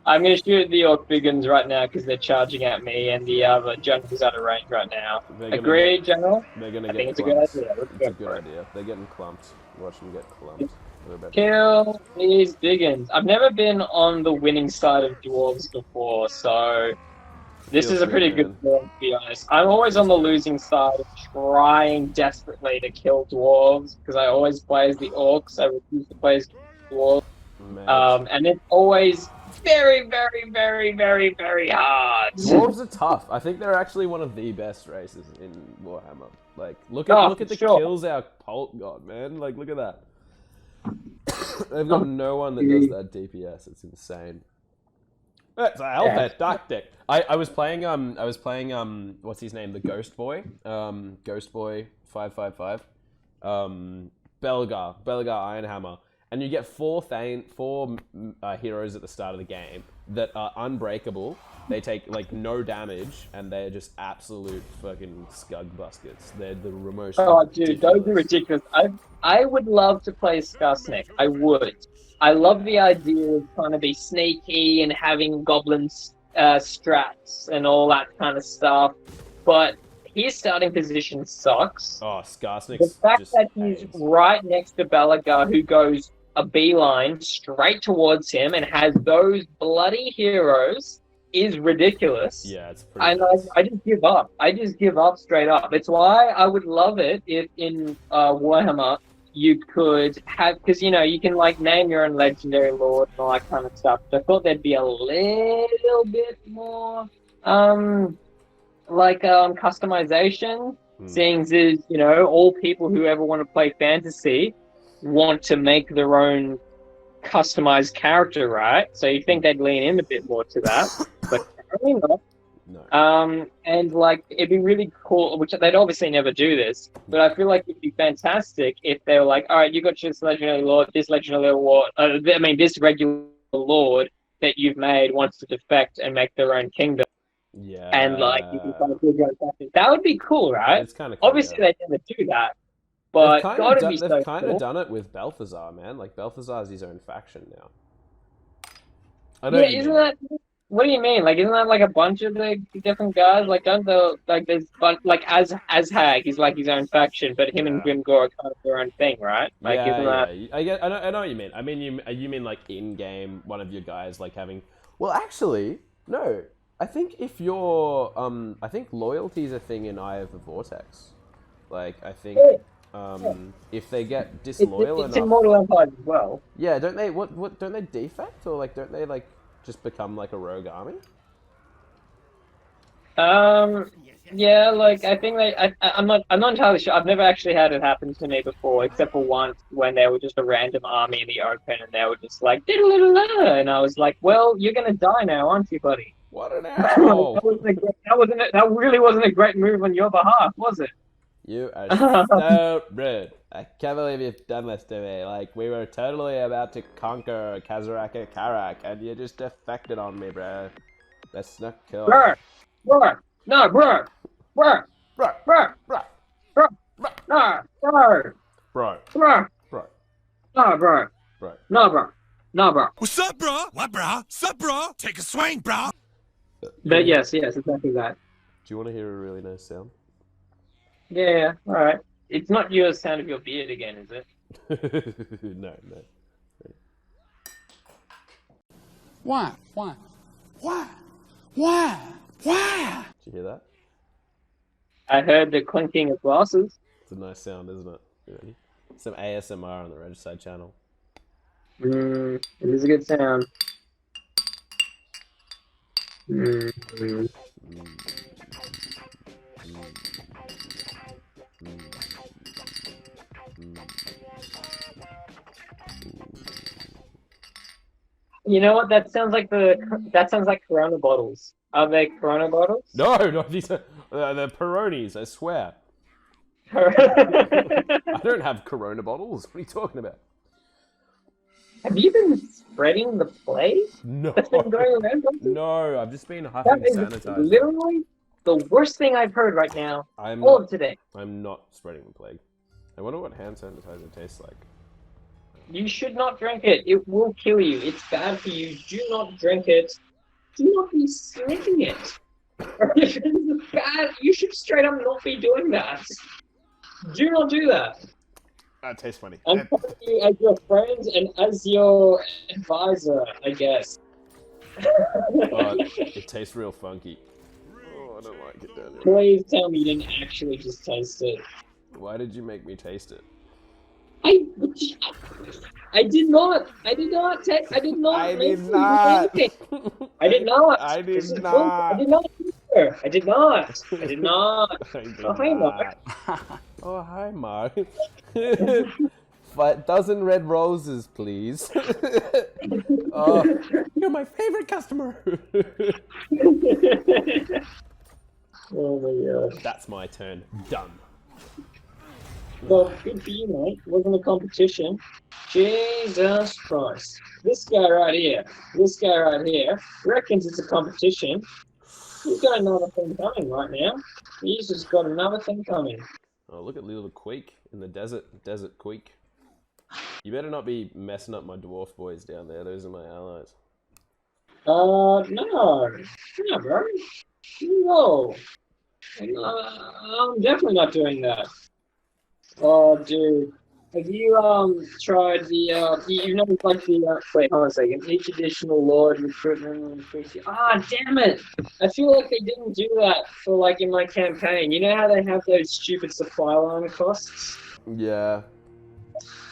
I'm gonna shoot the Orc Biggins right now because they're charging at me, and the other jungle's out of range right now. They're gonna get. Agreed, General? They're gonna I think get it's a good clumped. idea. Let's It's go a good for it. idea. They're getting clumped. Watch them get clumped. They're about to get Kill these Biggins. I've never been on the winning side of dwarves before, so this Feels is a good, pretty good man. feeling, to be honest. I'm always on Feels the good. losing side, trying desperately to kill dwarves because I always play as the orcs. I refuse to play as dwarves, Mate. and it's always very, very, very, very, very hard. Dwarves are tough. I think they're actually one of the best races in Warhammer. Like, look Oh, at for the sure. kills our Pult got, man. Like, look at that. They've got no one that does that DPS. It's insane. It's a Hellpet tactic. I was playing what's his name? The Ghost Boy. Ghost Boy 555. Belgar Ironhammer. And you get four heroes at the start of the game that are unbreakable. They take like no damage, and they're just absolute fucking scug buskets. They're the most. Oh, dude, those are ridiculous. I would love to play Skarsnik. I would. I love the idea of trying to be sneaky and having goblin strats and all that kind of stuff, but his starting position sucks. Oh, The Skarsnik's fact just that he's AIDS. right next to Belagar, who goes a beeline straight towards him and has those bloody heroes, is ridiculous. Yeah, it's pretty. And Nuts. I just give up. I just give up straight up. It's why I would love it if in Warhammer you could have, because you can like name your own legendary lord and all that kind of stuff. But I thought there'd be a little bit more customization, seeing as all people who ever want to play fantasy want to make their own customized character, right? So you think they'd lean in a bit more to that, but apparently not. No. And like it'd be really cool, which they'd obviously never do this, but I feel like it'd be fantastic if they were like, all right, you got this legendary lord, this this regular lord that you've made wants to defect and make their own kingdom, Yeah. and like you can kind of build your own tactics. That would be cool, right? It's kind of cool. Obviously, Yeah. they never do that, but God, it'd be so They've kind cool. of done it with Balthazar, man. Like Balthazar's his own faction now. I Yeah, isn't that? What do you mean? Like, isn't that like a bunch of the different guys? Like, don't the there's like as Hag, he's like his own faction, but him and Grimgor are kind of their own thing, right? Like, isn't that? I know what you mean. I mean, you mean like in game, one of your guys like having. Well, actually, no. I think if you're I think loyalty is a thing in Eye of the Vortex. Like, I think if they get disloyal It's enough. in Mortal Empire as well. Yeah, don't they? What don't they defect, or like don't they like just become like a rogue army? Yeah, like I think I'm not entirely sure. I've never actually had it happen to me before, except for once when they were just a random army in the open and they were just like diddle-diddle-diddle, and I was like, well, you're gonna die now, aren't you, buddy? What an asshole! That really wasn't a great move on your behalf, was it? You are so rude. I can't believe you've done this to me. Like, we were totally about to conquer Kazaraka Karak, and you just defected on me, bro. That's not cool. Bruh. No, bruh. No, bruh. No, bruh. What's up, bro? What, bro? Sup, bro? Take a swing, bro. But yes, exactly that. Do you want to hear a really nice sound? Yeah, alright. It's not your sound of your beard again, is it? No. Why? Did you hear that? I heard the clinking of glasses. It's a nice sound, isn't it? You ready? Some ASMR on the Regicide channel. It is a good sound. You know what? That sounds like Corona bottles. Are they Corona bottles? No, these are they're Peronis, I swear. I don't have Corona bottles. What are you talking about? Have you been spreading the plague? No. That's been going around? No, I've just been huffing That is sanitizer. literally the worst thing I've heard right now. All of today. I'm not spreading the plague. I wonder what hand sanitizer tastes like. You should not drink it. It will kill you. It's bad for you. Do not drink it. Do not be sniffing it. It's bad. You should straight up not be doing that. Do not do that. That tastes funny. I'm telling you as your friend and as your advisor, I guess. Oh, it tastes real funky. Oh, I don't like it, Daniel. Please tell me you didn't actually just taste it. Why did you make me taste it? I did not. I did not take. I did not. I make did you not. do anything. I did not. I did This is not. bullshit. I did not. I did not. I did not. I did Oh, hey, Mark. Oh, hi, Mark. 5,000 red roses, please. Oh, you're my favorite customer. Oh my god. That's my turn. Done. Well, good for you, mate. Wasn't a competition. Jesus Christ. This guy right here reckons it's a competition. He's got another thing coming right now. He's just got another thing coming. Oh, look at little Queek in the desert. Desert Queek. You better not be messing up my dwarf boys down there. Those are my allies. No, bro. No. I'm definitely not doing that. Oh, dude. Have you, tried the, you know, like the, wait, hold on a second. Each additional Lord recruitment. Ah, damn it! I feel like they didn't do that for, like, in my campaign. You know how they have those stupid supply line costs? Yeah.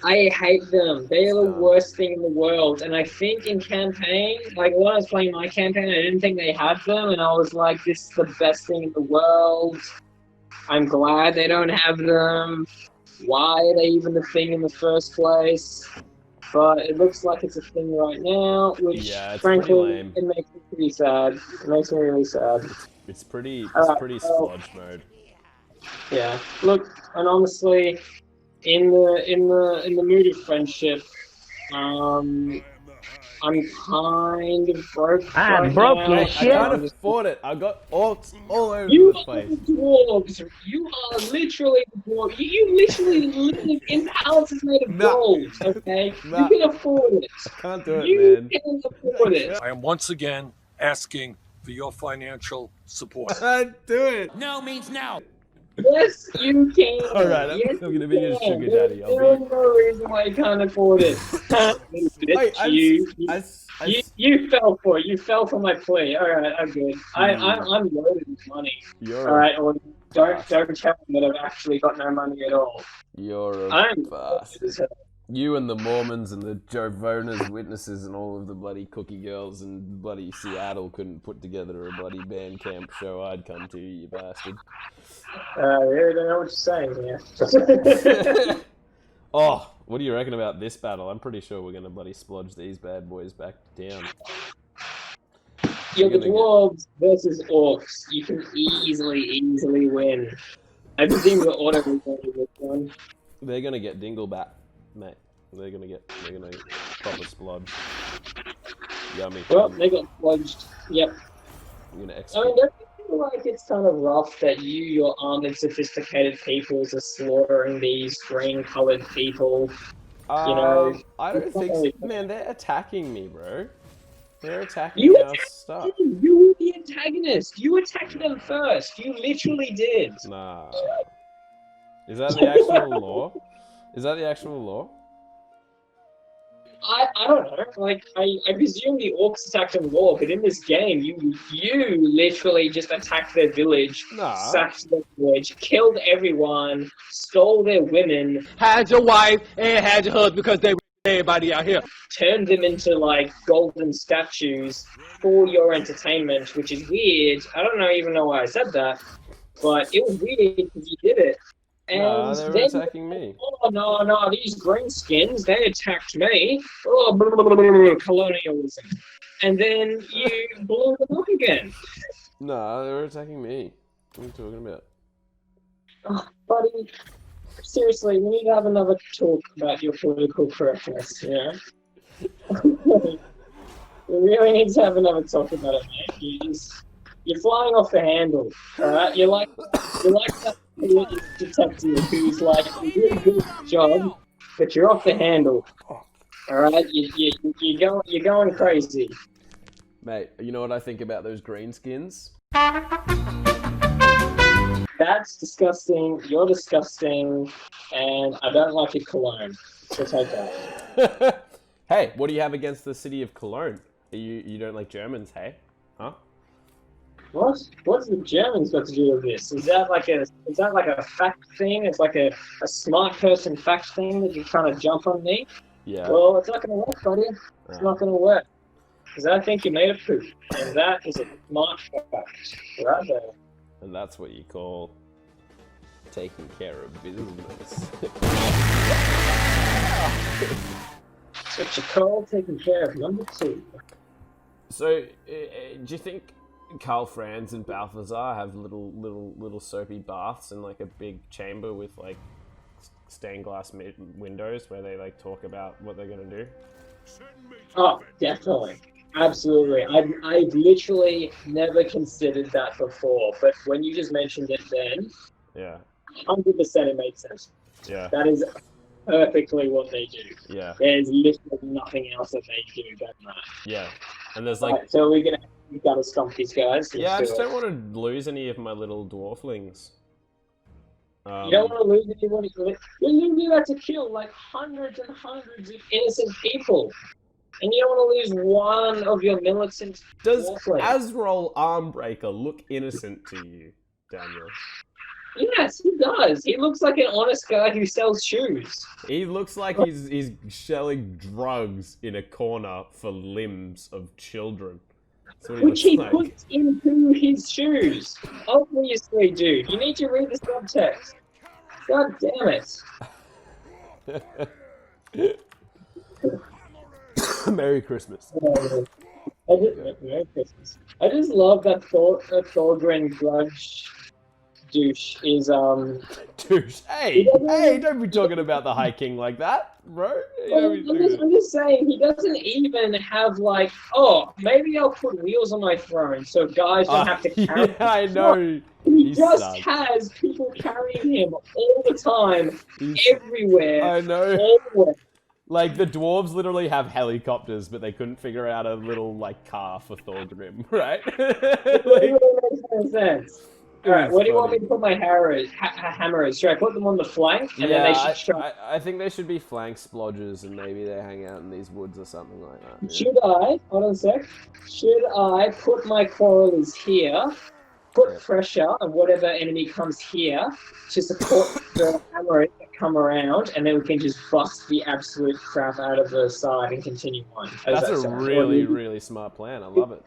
I hate them. They are the worst thing in the world. And I think in campaign, like when I was playing my campaign, I didn't think they had them. And I was like, this is the best thing in the world. I'm glad they don't have them. Why are they even a thing in the first place? But it looks like it's a thing right now, which Yeah, it's frankly, pretty lame. it makes me pretty sad. It makes me really sad. It's pretty splodge mode. Yeah. Look, and honestly, in the mood of friendship, I'm kind of broke. I'm broke, now. you I shit. can't afford it. I got orcs all over You the are place. the dwarves. You are literally the dwarves. You literally live in houses made of Nah. gold. Okay, Nah. you can afford it. Can't do it, You man. can afford it. I am once again asking for your financial support. Can't do it. No means no. Yes, you can. All right, I'm Yes, gonna you be your can. sugar daddy. There's no reason why you can't afford it. You fell for it. You fell for my plea. All right, I'm good. I'm loaded with money. You're All right, or don't tell me that I've actually got no money at all. You're a I'm bastard. You and the Mormons and the Jehovah's Witnesses and all of the bloody cookie girls and bloody Seattle couldn't put together a bloody band camp show I'd come to, you bastard. I really don't know what you're saying here. Oh, what do you reckon about this battle? I'm pretty sure we're gonna bloody splodge these bad boys back down. You're the You're gonna dwarves versus orcs. You can easily win. I presume the auto will this one. They're gonna get dinglebat, mate. They're gonna proper splodge. Yummy. Well, they got sludged. Yep. I'm gonna I mean, execute. don't you feel like it's kind of rough that your armored, sophisticated peoples are slaughtering these green-colored people? You know, I don't it's not think really- so. Man, they're attacking me, bro. They're attacking You our stuff. You were the antagonist. You attacked them first. You literally did. Nah. Is that the actual law? Is that the actual law? I don't know. Like I presume the orcs attacked them more, but in this game, you literally just attacked their village, Nah. sacked their village, killed everyone, stole their women, Had your wife and had your husband because they everybody out here. turned them into like golden statues for your entertainment, which is weird. I don't even know why I said that, but it was weird because you did it. And Nah, they were then, attacking me. oh no, these greenskins, they attacked me. Oh, blah, blah, blah, blah, blah, colonialism. And then you blew them up again. Nah, they were attacking me. What are you talking about? Oh, buddy, seriously, we need to have another talk about your political correctness, you know? We really need to have another talk about it, mate. You're flying off the handle, alright? You're like that detective who's like, you did a good job, but you're off the handle. All right, you're going crazy. Mate, you know what I think about those green skins? That's disgusting. You're disgusting, and I don't like your cologne. So take that. Hey, what do you have against the city of Cologne? You don't like Germans, hey? Huh? What? What's the Germans got to do with this? Is that like a fact thing? It's like a smart person fact thing that you're trying to jump on me? Yeah. Well, it's not going to work, buddy. It's not going to work. Because I think you made a poop. And that is a smart fact. Right there. And that's what you call taking care of business. That's what you call taking care of number 2. So, do you think Karl Franz and Balthazar have little soapy baths in like a big chamber with like stained glass windows where they like talk about what they're gonna do? Oh, definitely. Absolutely. I've literally never considered that before, but when you just mentioned it then, Yeah. 100% it makes sense. Yeah. That is perfectly what they do. Yeah. There's literally nothing else that they do better than that. Yeah. And there's like... Right, so we've got to stomp these guys. Yeah, I just don't want to lose any of my little dwarflings. You don't want to lose anyone. You're about to kill like hundreds and hundreds of innocent people. And you don't want to lose one of your militant Does dwarflings. Azrael Armbreaker look innocent to you, Daniel? Yes, he does. He looks like an honest guy who sells shoes. He looks like he's selling drugs in a corner for limbs of children. That's what he Which he looks like. puts into his shoes. Obviously, dude. You need to read the subtext. God damn it. Merry Christmas. Merry Christmas. I just love that Thorgrim grudge douche is Douche. Hey, don't be talking about the High King like that, bro. I'm just saying, he doesn't even have like, oh, maybe I'll put wheels on my throne so guys don't have to carry him. Yeah, I know. He just has people carrying him all the time, everywhere. I know. Always. Like, the dwarves literally have helicopters, but they couldn't figure out a little, like, car for Thorgrim, right? It really makes no sense. Alright, where do you want me to put my hammers? Should I put them on the flank? And then they should I think they should be flank splodges, and maybe they hang out in these woods or something like that. Yeah. Should I, hold on a sec, should I put my quarrelers here, put pressure on whatever enemy comes here to support the hammerers that come around, and then we can just bust the absolute crap out of the side and continue on? That's a really, really smart plan. I love it.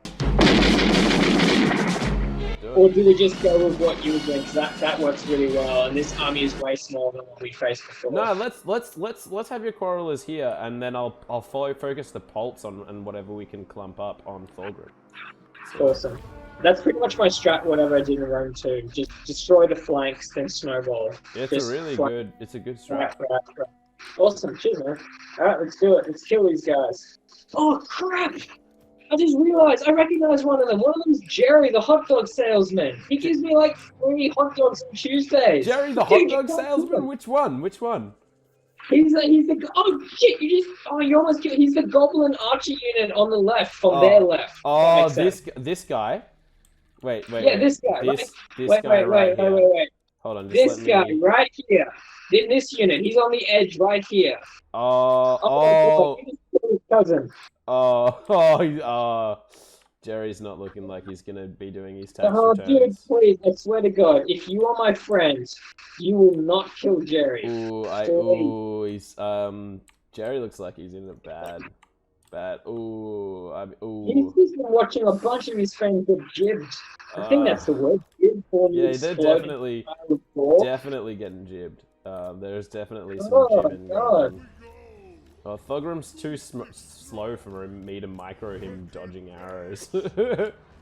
Or do we just go with what you were doing? Because that works really well, and this army is way smaller than what we faced before. No, let's have your quarrelers here, and then I'll focus the pulse on whatever we can clump up on Thorgrim. So. Awesome. That's pretty much my strat. Whatever I did in Rome 2, just destroy the flanks, then snowball. Yeah, it's a good strat. Right. Awesome, cheers, man. All right, let's do it. Let's kill these guys. Oh crap! I just realized I recognize one of them. One of them's Jerry, the hot dog salesman. He gives me like 3 hot dogs on Tuesdays. Jerry, the hot dog salesman? Which one? He's the oh shit! You almost killed. He's the Goblin Archer unit on the left, from their left. Oh, this guy. Wait. Yeah, this guy. Wait. Hold on. This guy right here. In this unit, he's on the edge right here. Oh. He just killed his cousin. Jerry's not looking like he's gonna be doing his tax returns. Dude, please! I swear to God, if you are my friend, you will not kill Jerry. He's Jerry looks like he's in a bad. He's just been watching a bunch of his friends get jibbed. I think that's the word. Yeah, they're definitely getting jibbed. There's definitely some jibbing going on. Oh, Thorgrim's too slow for me to micro him dodging arrows,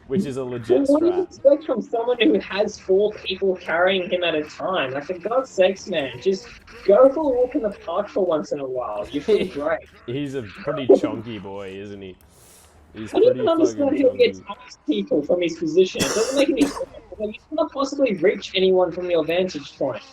which is a legit what do you strat. expect from someone who has 4 people carrying him at a time? Like, for God's sakes, man, just go for a walk in the park for once in a while. You feel great. He's a pretty chunky boy, isn't he? He's I don't even understand how he attacks people from his position. It doesn't make any sense. Like, you cannot possibly reach anyone from your vantage point.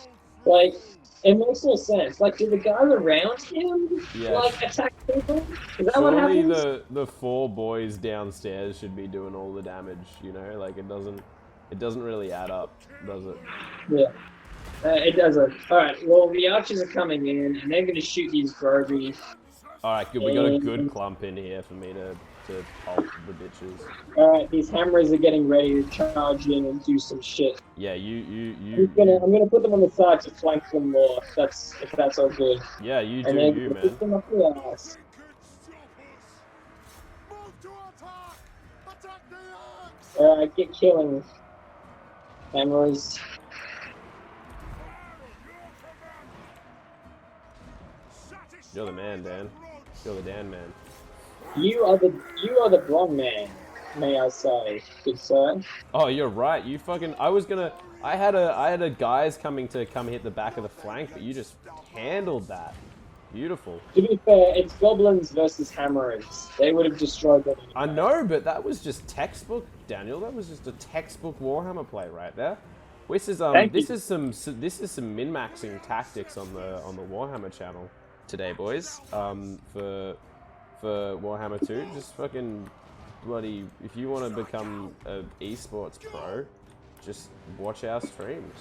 Like, it makes no sense. Like, do the guys around him, Yeah. like, attack people? Is that what Surely happens? the 4 boys downstairs should be doing all the damage, you know? Like, it doesn't really add up, does it? Yeah. It doesn't. Alright, well, the archers are coming in, and they're gonna shoot these Groby. Alright, good. We got a good And, clump in here for me to pulp the bitches. alright, these hammers are getting ready to charge in and do some shit. Yeah, I'm gonna put them on the side to flank them more, if that's all good. yeah, you And do then you, put man. them up the ass. Alright, get killing. Hammers. You're the man, Dan. You're the Dan man. You are the blonde man, may I say, good sir. Oh, you're right. You fucking. I had a guys coming to hit the back of the flank, but you just handled that. Beautiful. To be fair, it's goblins versus hammerers. They would have destroyed them. I know, but that was just textbook, Daniel. That was just a textbook Warhammer play right there. This is some min-maxing tactics on the Warhammer channel today, boys. For Warhammer 2, just fucking bloody. If you want to become a esports pro, just watch our streams.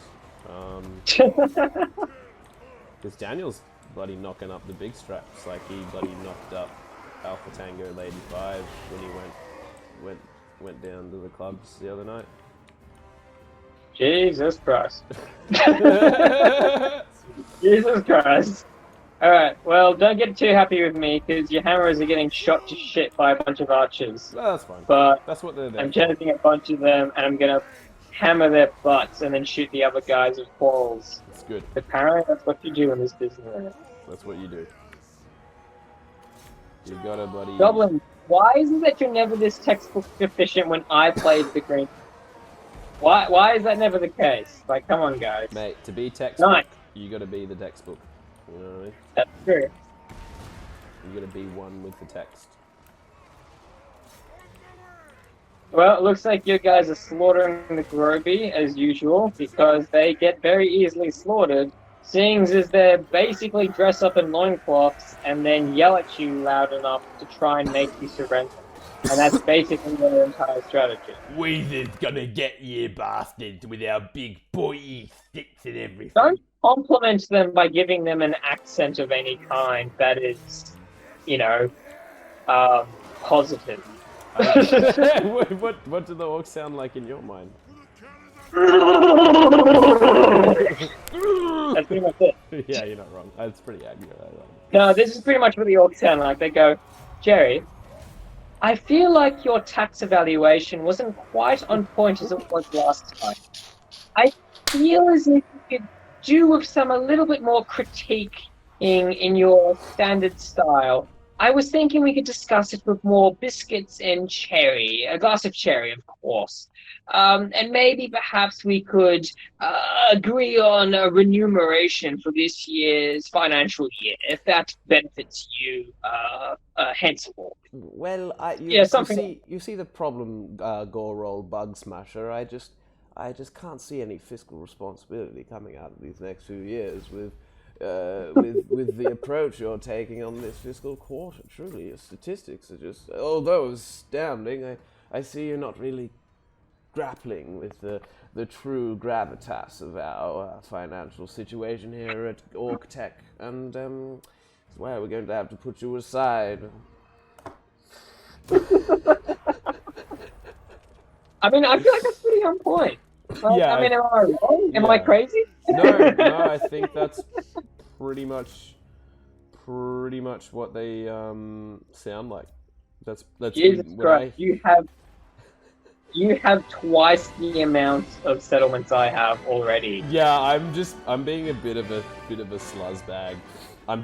Because Daniel's bloody knocking up the big straps, like he bloody knocked up Alpha Tango Lady 5 when he went down to the clubs the other night. Jesus Christ. Jesus Christ. Alright, well, don't get too happy with me, because your hammers are getting shot to shit by a bunch of archers. No, that's fine. But That's what they're there I'm for. chanting a bunch of them, and I'm gonna hammer their butts and then shoot the other guys with quarrels. It's good. Apparently, that's what you do in this business. That's what you do. You gotta bloody... Goblin, why is it that you're never this textbook efficient when I played the green? Why is that never the case? Like, come on, guys. Mate, to be textbook, Nice. you gotta be the textbook. You know what I mean? That's true. You gotta be one with the text. Well, it looks like you guys are slaughtering the Groby, as usual, because they get very easily slaughtered, seeing as they basically dress up in loincloths and then yell at you loud enough to try and make you surrender. And that's basically their entire strategy. We're gonna get you bastards with our big pointy sticks and everything. Don't compliment them by giving them an accent of any kind that is, positive. What do the orcs sound like in your mind? That's pretty much it. Yeah, you're not wrong. That's pretty accurate. I like it. No, this is pretty much what the orcs sound like. They go, Jerry, I feel like your tax evaluation wasn't quite on point as it was last time. I feel as if you could do with a little bit more critique in your standard style. I was thinking we could discuss it with more biscuits and cherry, a glass of cherry, of course. And maybe perhaps we could agree on a remuneration for this year's financial year, if that benefits you henceforth. Well, something. you see the problem, Gorol Bug Smasher. I just can't see any fiscal responsibility coming out of these next few years with the approach you're taking on this fiscal quarter. Truly, your statistics are just, although astounding, I see you're not really grappling with the true gravitas of our financial situation here at Orc Tech, and that's why we're going to have to put you aside. I mean, I feel like that's pretty on point. Like, Yeah, I mean, am I wrong? Am I crazy? No, I think that's pretty much what they sound like. That's Jesus what Christ, you have twice the amount of settlements I have already. Yeah, I'm being a bit of a sluzz bag. I'm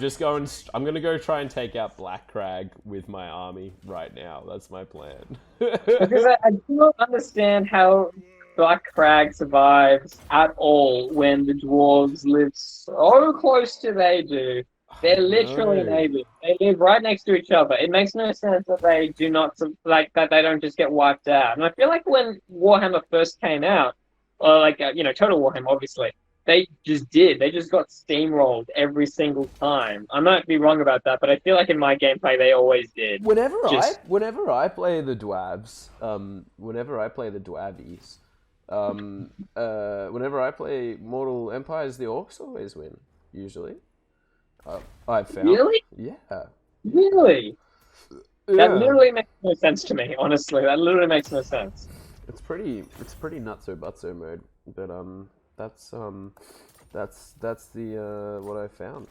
gonna go try and take out Black Crag with my army right now. That's my plan. Because I do not understand how Black Crag survives at all when the dwarves live so close to they do. They're literally neighbors. They live right next to each other. It makes no sense that they do not that they don't just get wiped out. And I feel like when Warhammer first came out, or Total Warhammer, obviously, They just did. They just got steamrolled every single time. I might be wrong about that, but I feel like in my gameplay they always did. Whenever I play the Dwabs, whenever I play the Dwabies, whenever I play Mortal Empires, the Orcs always win. Usually, I've found. Really? Yeah. Really? Yeah. That literally makes no sense to me. Honestly, that literally makes no sense. It's pretty nutso butso mode, but that's the what I found.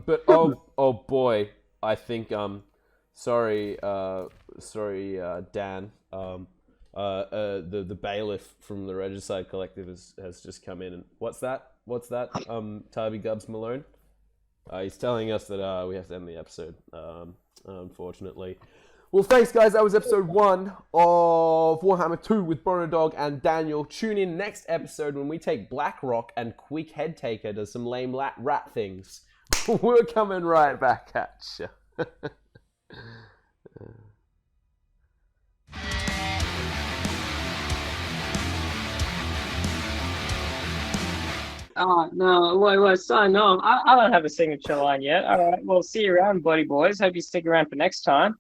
But oh boy, I think sorry Dan, the bailiff from the Regicide Collective has just come in, and what's that Tarby Gubbs Malone? He's telling us that we have to end the episode, unfortunately. Well, thanks, guys. That was episode 1 of Warhammer 2 with Bonodog and Daniel. Tune in next episode when we take Blackrock and Quick Head Taker to some lame rat things. We're coming right back at you. No, wait, sorry, no, I don't have a signature line yet. All right, well, see you around, buddy boys. Hope you stick around for next time.